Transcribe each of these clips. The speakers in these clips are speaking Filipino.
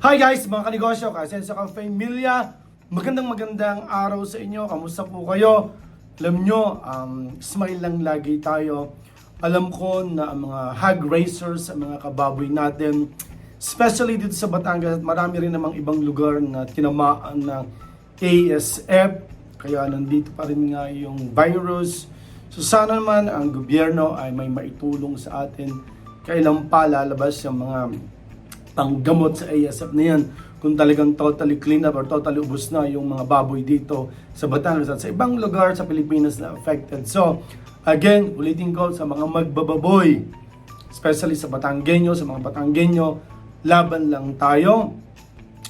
Hi guys, mga kanegosyo, Kasenso ka Familia. Magandang araw sa inyo. Kamusta po kayo? Alam nyo, smile lang lagi tayo. Alam ko na ang mga hog racers, ang mga kababoy natin, especially dito sa Batangas, marami rin namang ibang lugar na tinamaan ng ASF. Kaya nandito pa rin nga yung virus. So sana naman ang gobyerno ay may maitulong sa atin. Kailan pa lalabas yung mga panggamot sa ASF na yan kung talagang totally clean up or totally ubos na yung mga baboy dito sa Batangas at sa ibang lugar sa Pilipinas na affected. So, again, ulitin ko sa mga magbababoy, especially sa Batanggenyo, sa mga Batanggenyo, laban lang tayo.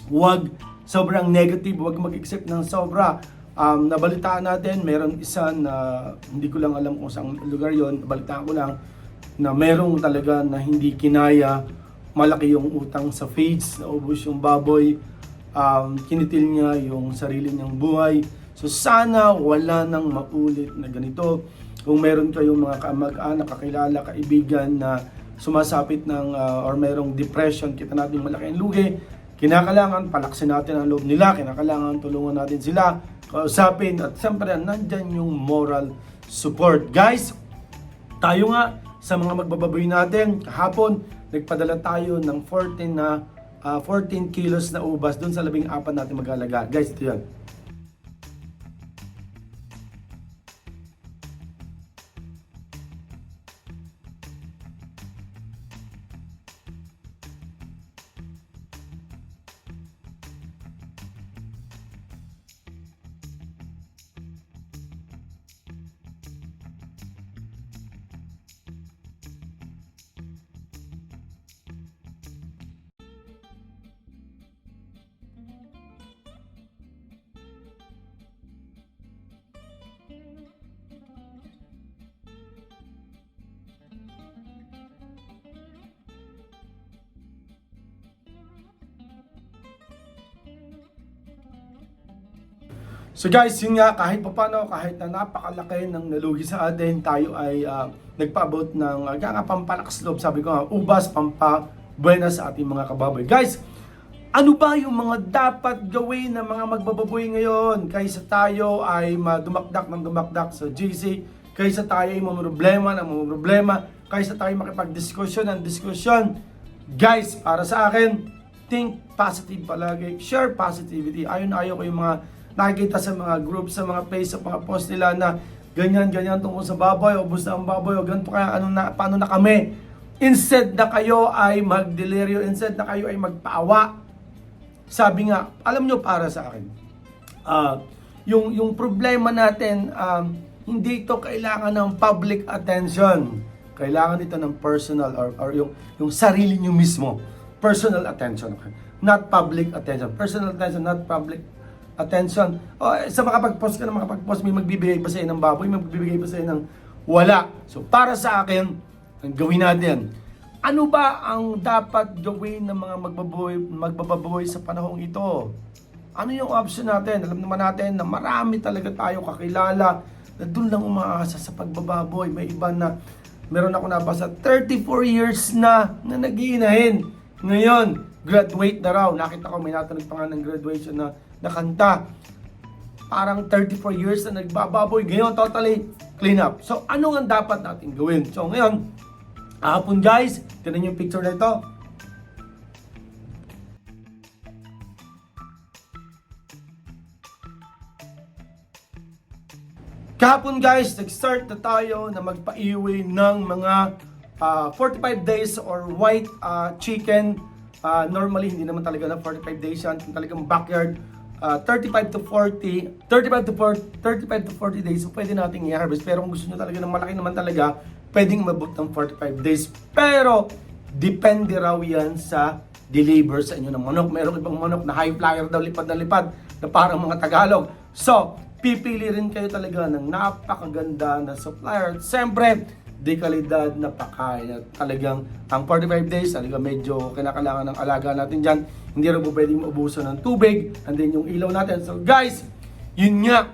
Huwag sobrang negative, huwag mag-accept ng sobra. Nabalitaan natin, meron isa na hindi ko lang alam kung saan lugar yon, nabalitaan ko lang na merong talaga na hindi kinaya, malaki yung utang sa feeds, naubos yung baboy, kinitil niya yung sarili niyang buhay. So sana wala nang maulit na ganito. Kung meron kayong mga kamag-anak, kakilala, kaibigan na sumasapit ng or merong depression, kita natin malaki ang lugi, kinakailangan palaksin natin ang loob nila, kinakailangan tulungan natin sila, kausapin, at siyempre nandyan yung moral support. Guys, tayo nga sa mga magbababoy natin, kahapon nagpadala tayo ng 14 kilos na ubas doon sa 14 natin mag-alaga. Guys, ito yan. So guys, yun nga, kahit paano, kahit na napakalaki ng nalugi sa atin, tayo ay nagpaabot ng pampalakas loob, sabi ko nga, ubas, pampabuena sa ating mga kababoy. Guys, ano ba yung mga dapat gawin ng mga magbababoy ngayon kaysa tayo ay dumakdak sa GC, kaysa tayo ay mamroblema, kaysa tayo makipag-diskusyon ng diskusyon. Guys, para sa akin, think positive palagi, share positivity. Ayaw ko yung mga nakikita sa mga groups, sa mga place, sa mga post nila na ganyan tungkol sa baboy, ubos na ang baboy, o ganito kaya, paano na kami. Instead na kayo ay magdeliryo, instead na kayo ay magpaawa. Sabi nga, alam nyo, para sa akin, yung problema natin, hindi ito kailangan ng public attention. Kailangan ito ng personal or yung sarili nyo mismo. Personal attention. Okay? Not public attention. Personal attention, not public attention. Sa makapag-post ka na makapag-post, may magbibigay ba sa'yo ng baboy, may magbibigay ba sa'yo ng wala. So para sa akin, ang gawin natin, ano ba ang dapat gawin ng mga magbababoy sa panahong ito? Ano yung option natin? Alam naman natin na marami talaga tayo kakilala na doon lang umaasa sa pagbababoy. May iba na, meron ako nabasa, 34 years na nag-iinahin. Ngayon, graduate na raw. Nakita ko, may natunog pa nga ng graduation na kanta. Parang 34 years na nagbababoy. Ngayon, totally clean up. So, ano nga dapat natin gawin? So, ngayon, kahapon guys, tignan yung picture na ito. Kahapon guys, nag-start na tayo na magpa-iwi ng mga 45 days or white chicken. Normally, hindi naman talaga na 45 days yan. Talagang backyard. 35 to 40 days, so pwede nating i-harvest. Pero kung gusto nyo talaga ng malaki naman talaga, pwedeng mabot ng 45 days. Pero, depende raw yan sa deliver sa inyo ng manok. Merong ibang manok na high flyer daw, lipad na parang mga Tagalog. So, pipili rin kayo talaga ng napakaganda na supplier. Siyempre, de kalidad na pakain. At talagang ang 45 days, talaga medyo kinakailangan ng alaga natin dyan. Hindi rin po pwedeng maubusan ng tubig. And then yung ilaw natin. So guys, yun nga.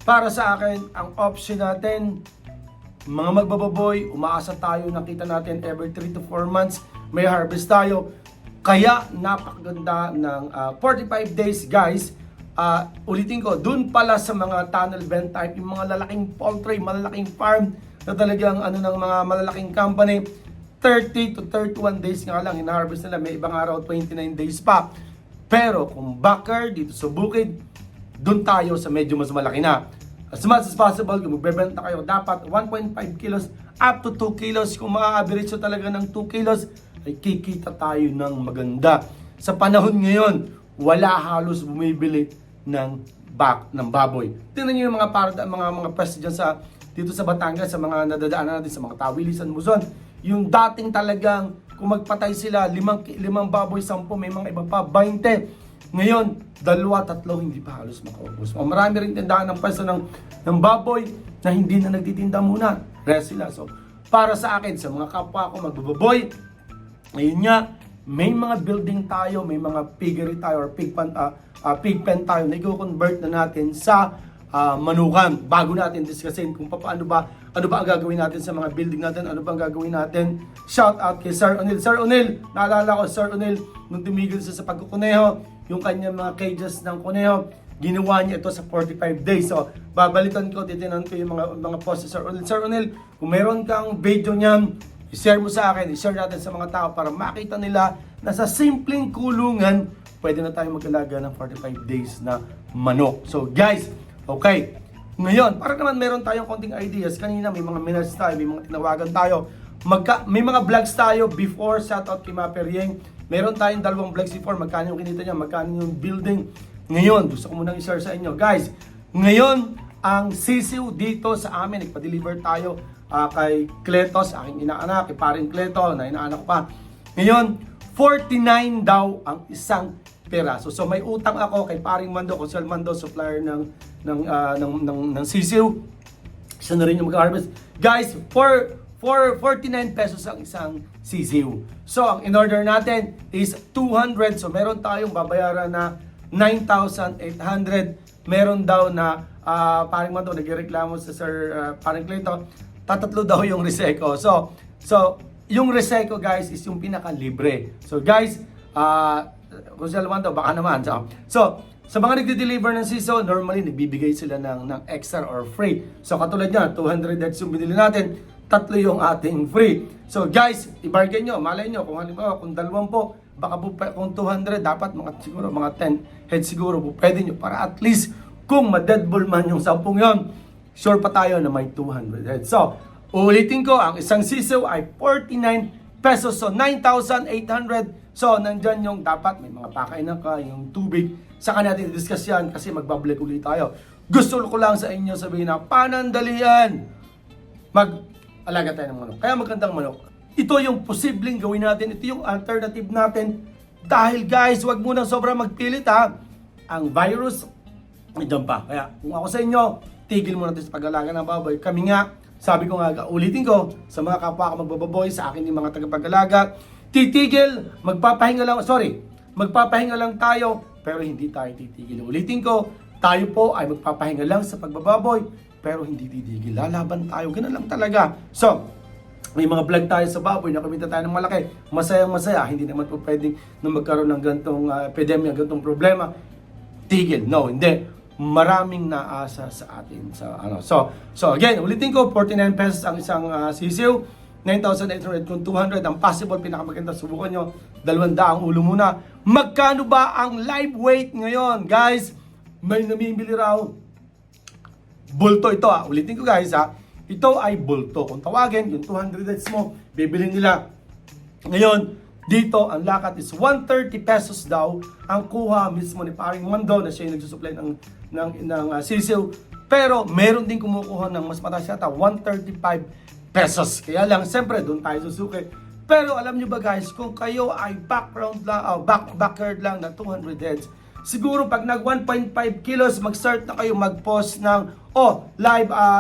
Para sa akin, ang option natin, mga magbababoy, umaasa tayo, nakita natin every 3 to 4 months, may harvest tayo. Kaya napakaganda ng 45 days guys. Ulitin ko, dun pala sa mga tunnel vent type, yung mga lalaking poultry, malalaking farm na talagang ng mga malalaking company, 30 to 31 days nga lang hina-harvest nila. May ibang araw 29 days pa. Pero kung backyard dito sa bukid, dun tayo sa medyo mas malaki na. As much as possible, kung magbebenta kayo, dapat 1.5 kilos up to 2 kilos. Kung ma-average talaga ng 2 kilos, ay kikita tayo ng maganda. Sa panahon ngayon, wala halos bumibili ng baboy. Tingnan niyo yung mga pwesto dyan dito sa Batangas, sa mga nadadaanan natin, sa mga Tawilisan, Luzon. Yung dating talagang, kung magpatay sila, limang baboy, 10, may mga iba pa, 20. Ngayon, 2-3 hindi pa halos makaubos. Marami rin tindahan ng pwesto ng baboy na hindi na nagtitinda muna. Rest sila. So, para sa akin, sa mga kapwa ko magbababoy, ngayon nga, may mga building tayo, may mga piggery tayo or pig pen tayo na i-convert na natin sa manukan. Bago natin discussin kung ano ba ang gagawin natin sa mga building natin, ano ba ang gagawin natin. Shout out kay Sir Onil. Sir Onil, naalala ko Sir Onil, nung tumigil siya sa pagkukuneho, yung kanyang mga cages ng kuneho, ginawa niya ito sa 45 days. So, babalikan ko, titinan ko yung mga posts sa Sir Onil. Sir Onil, kung meron kang video niyan, i-share mo sa akin, i-share natin sa mga tao para makita nila na sa simpleng kulungan, pwede na tayo mag-alaga ng 45 days na manok. So guys, okay. Ngayon, para naman meron tayong konting ideas. Kanina may mga minutes tayo, may mga tinawagan tayo. May mga vlogs tayo before, shout out kay Maperyeng. Meron tayong 2 vlogs before, magkano yung kinita niya, magkano yung building. Ngayon, gusto ko munang i-share sa inyo. Guys, ngayon, ang sisiw dito sa amin, nagpa-deliver tayo kay Kletos, aking inaanak, kay paring Kleto, na inaanak ko pa. Ngayon, 49 daw ang isang peraso. So may utang ako kay paring Mando, Consel Mando, supplier ng sisiw. Siya na rin yung mag-harvest. Guys, for 49 pesos ang isang sisiw. So ang in-order natin is 200. So meron tayong babayaran na 9,800. Meron daw na paring Mando, nagreklamo sa Sir paring Kleto, tatatlo daw yung Reseco. So yung Reseco guys is yung pinaka-libre. So guys, kung sila naman daw, baka naman. So sa mga nagde-deliver ng siso, normally nagbibigay sila ng extra or free. So katulad niya, 200 heads yung binili natin, 3 yung ating free. So guys, i-bargain nyo, malay nyo, kung halimbawa, kung 20, baka po, kung 200, dapat siguro mga 10 heads siguro po pwede nyo, para at least kung ma-deadball man yung 10 yon, sure pa tayo na may 200 heads. So, ulitin ko, ang isang siso ay 49 pesos. So, 9,800. So, nandyan yung dapat may mga pakainan ka, yung tubig. Saka natin i-discuss yan kasi magbabalik ulit tayo. Gusto ko lang sa inyo sabihin na panandalian. Mag-alaga tayo ng manok. Kaya magandang manok. Ito yung posibleng gawin natin. Ito yung alternative natin. Dahil guys, wag muna sobrang magpilit ha. Ang virus, nandiyan pa. Kaya kung ako sa inyo, tigil muna natin sa pag-alaga ng baboy. Kami nga, sabi ko nga, ulitin ko, sa mga kapwa ko magbababoy, sa akin yung mga tagapag-alaga, titigil, magpapahinga lang tayo, pero hindi tayo titigil. Ulitin ko, tayo po ay magpapahinga lang sa pagbababoy, pero hindi titigil. Lalaban tayo, ganoon lang talaga. So, may mga vlog tayo sa baboy na kumita tayo ng malaki. Masayang-masaya, hindi naman po pwedeng na magkaroon ng ganitong epidemya, ganitong problema. Tigil, no, hindi. Maraming naasa sa atin. So again, ulitin ko, 49 pesos ang isang sisiw, 9,800 kung 200 ang possible, pinakamaganda, subukan nyo, 200 ang ulo muna. Magkano ba ang live weight ngayon? Guys, may namimili raw. Bulto ito ulitin ko guys ito ay bulto. Kung tawagin, yung 200 heads mo, bibili nila. Ngayon, dito, ang lakat is 130 pesos daw ang kuha mismo ni paring Mando na siya yung nagsusupply ng sisiw. Pero meron din kumukuha ng mas mataas yata, 135 pesos. Kaya lang, siyempre, doon tayo susuki. Pero alam nyo ba guys, kung kayo ay backyard lang na 200 heads, siguro pag nag 1.5 kilos, mag-start na kayo mag-post ng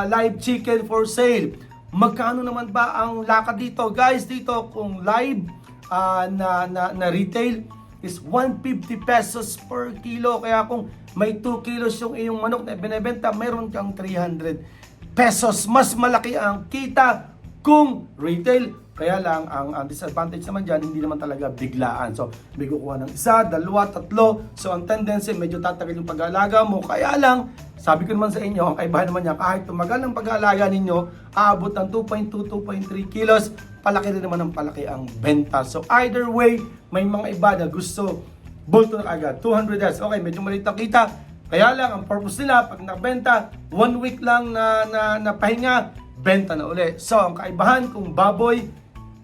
live chicken for sale. Magkano naman ba ang lakad dito? Guys, dito kung live na retail is 150 pesos per kilo. Kaya kung may 2 kilos yung iyong manok na binebenta, meron kang 300 pesos. Mas malaki ang kita kung retail Kaya lang, ang disadvantage naman dyan, hindi naman talaga biglaan. So, may kukuha ng isa, dalawa, tatlo. So, ang tendency, medyo tatagal yung pag-aalaga mo. Kaya lang, sabi ko naman sa inyo, ang kaibahan naman niya, kahit tumagal ang pag-aalaga ninyo, aabot ng 2.2, 2.3 kilos, palaki rin naman ng palaki ang benta. So, either way, may mga iba na gusto bulto na agad. 200 heads. Okay, medyo maliit na kita. Kaya lang, ang purpose nila, pag nabenta, 1 week lang na pahinga, benta na uli. So, ang kaibahan, kung baboy,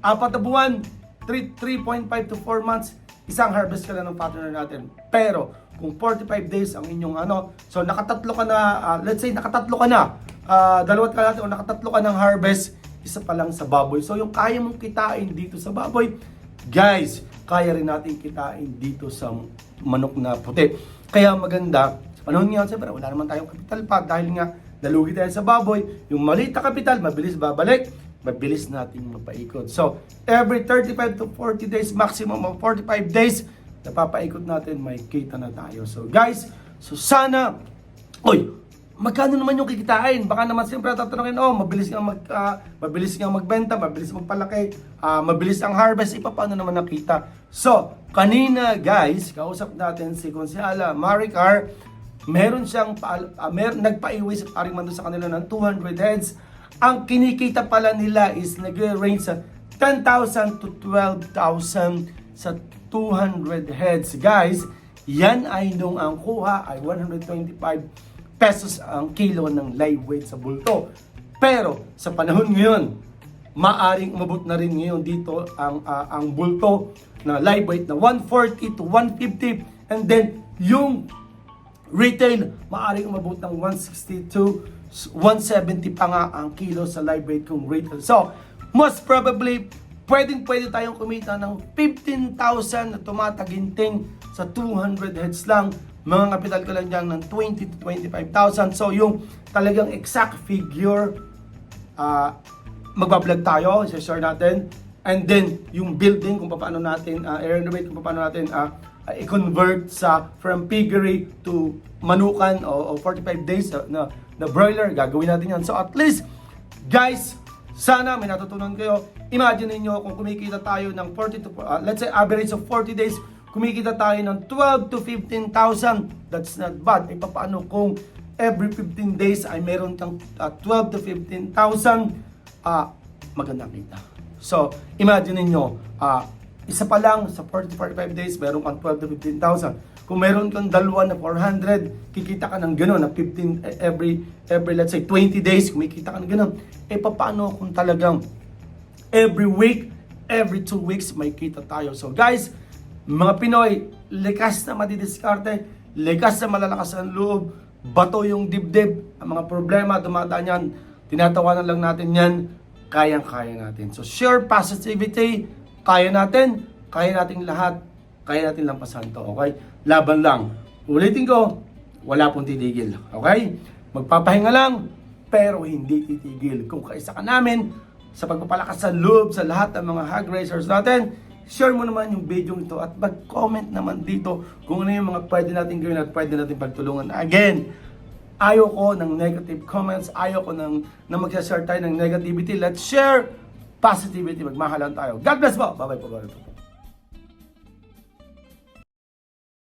4 na buwan, 3.5 to 4 months, isang harvest ka na ng partner natin. Pero, kung 45 days ang inyong so nakatatlo ka na, let's say nakatatlo ka na, dalawat ka natin o nakatatlo ka ng harvest, isa pa lang sa baboy. So, yung kaya mong kitain dito sa baboy, guys, kaya rin natin kitain dito sa manok na puti. Kaya maganda, sa panahon ngayon, siyempre, wala naman tayong kapital pa dahil nga, nalugi tayo sa baboy, yung maliit na kapital, mabilis babalik, mabilis nating mapaikot. So, every 35 to 40 days, maximum of 45 days, napapaikot natin, may kita na tayo. So, guys, so sana, magkano naman yung kikitain? Baka naman siyempre tatanungin, mabilis nga magbenta, mabilis magpalaki, mabilis ang harvest, paano naman nakita? So, kanina, guys, kausap natin si Konsyala Maricar, meron siyang nagpaiwi sa paring mando sa kanila ng 200 heads. Ang kinikita pala nila is nagre-range sa 10,000 to 12,000 sa 200 heads. Guys, yan ay nung ang kuha ay 125 pesos ang kilo ng live weight sa bulto. Pero sa panahon ngayon, maaring umabot na rin ngayon dito ang bulto na live weight na 140 to 150, and then yung retail, maaaring umabot ng 160 to 170 pa nga ang kilo sa live weight kung retail. So, most probably, pwede tayong kumita ng 15,000 na tumataginting sa 200 heads lang. Mga kapital ko lang dyan ng 20 to 25,000. So, yung talagang exact figure, magbablog tayo, i-share natin. And then, yung building, kung paano natin, renovate, kung paano natin i-convert from piggery to manukan o 45 days na broiler, gagawin natin yan. So at least, guys, sana may natutunan kayo. Imagine niyo kung kumikita tayo ng 40 to, let's say average of 40 days, kumikita tayo ng 12 to 15,000. That's not bad. Paano kung every 15 days ay meron kang 12 to 15,000, magandang kita. So, imagine niyo, isa pa lang sa 40 to 45 days, meron kang 12 to 15,000. Kung meron kang dalawa na 400, kikita ka ng gano'n, na 15 every let's say 20 days, kumikita ka ng gano'n. Paano kung talagang every week, every 2 weeks, may kita tayo. So guys, mga Pinoy, likas na madidiskarte, likas na malalakas ang loob, bato yung dibdib, ang mga problema, dumadaan yan, tinatawanan lang natin yan, kayang-kaya natin. So share positivity, kaya natin lahat, kaya natin lampasan to, okay? Laban lang. Ulitin ko, wala pong titigil, okay? Magpapahinga lang, pero hindi titigil. Kung kaisa ka namin sa pagpapalakas sa loob sa lahat ng mga hog racers natin, share mo naman yung video ito at mag-comment naman dito kung ano yung mga pwede natin gawin at pwede natin pagtulungan. Again, ayoko ng negative comments, ayoko na mag-share tayo ng negativity. Let's share positivity, magmahalan tayo. God bless po! Bye-bye po.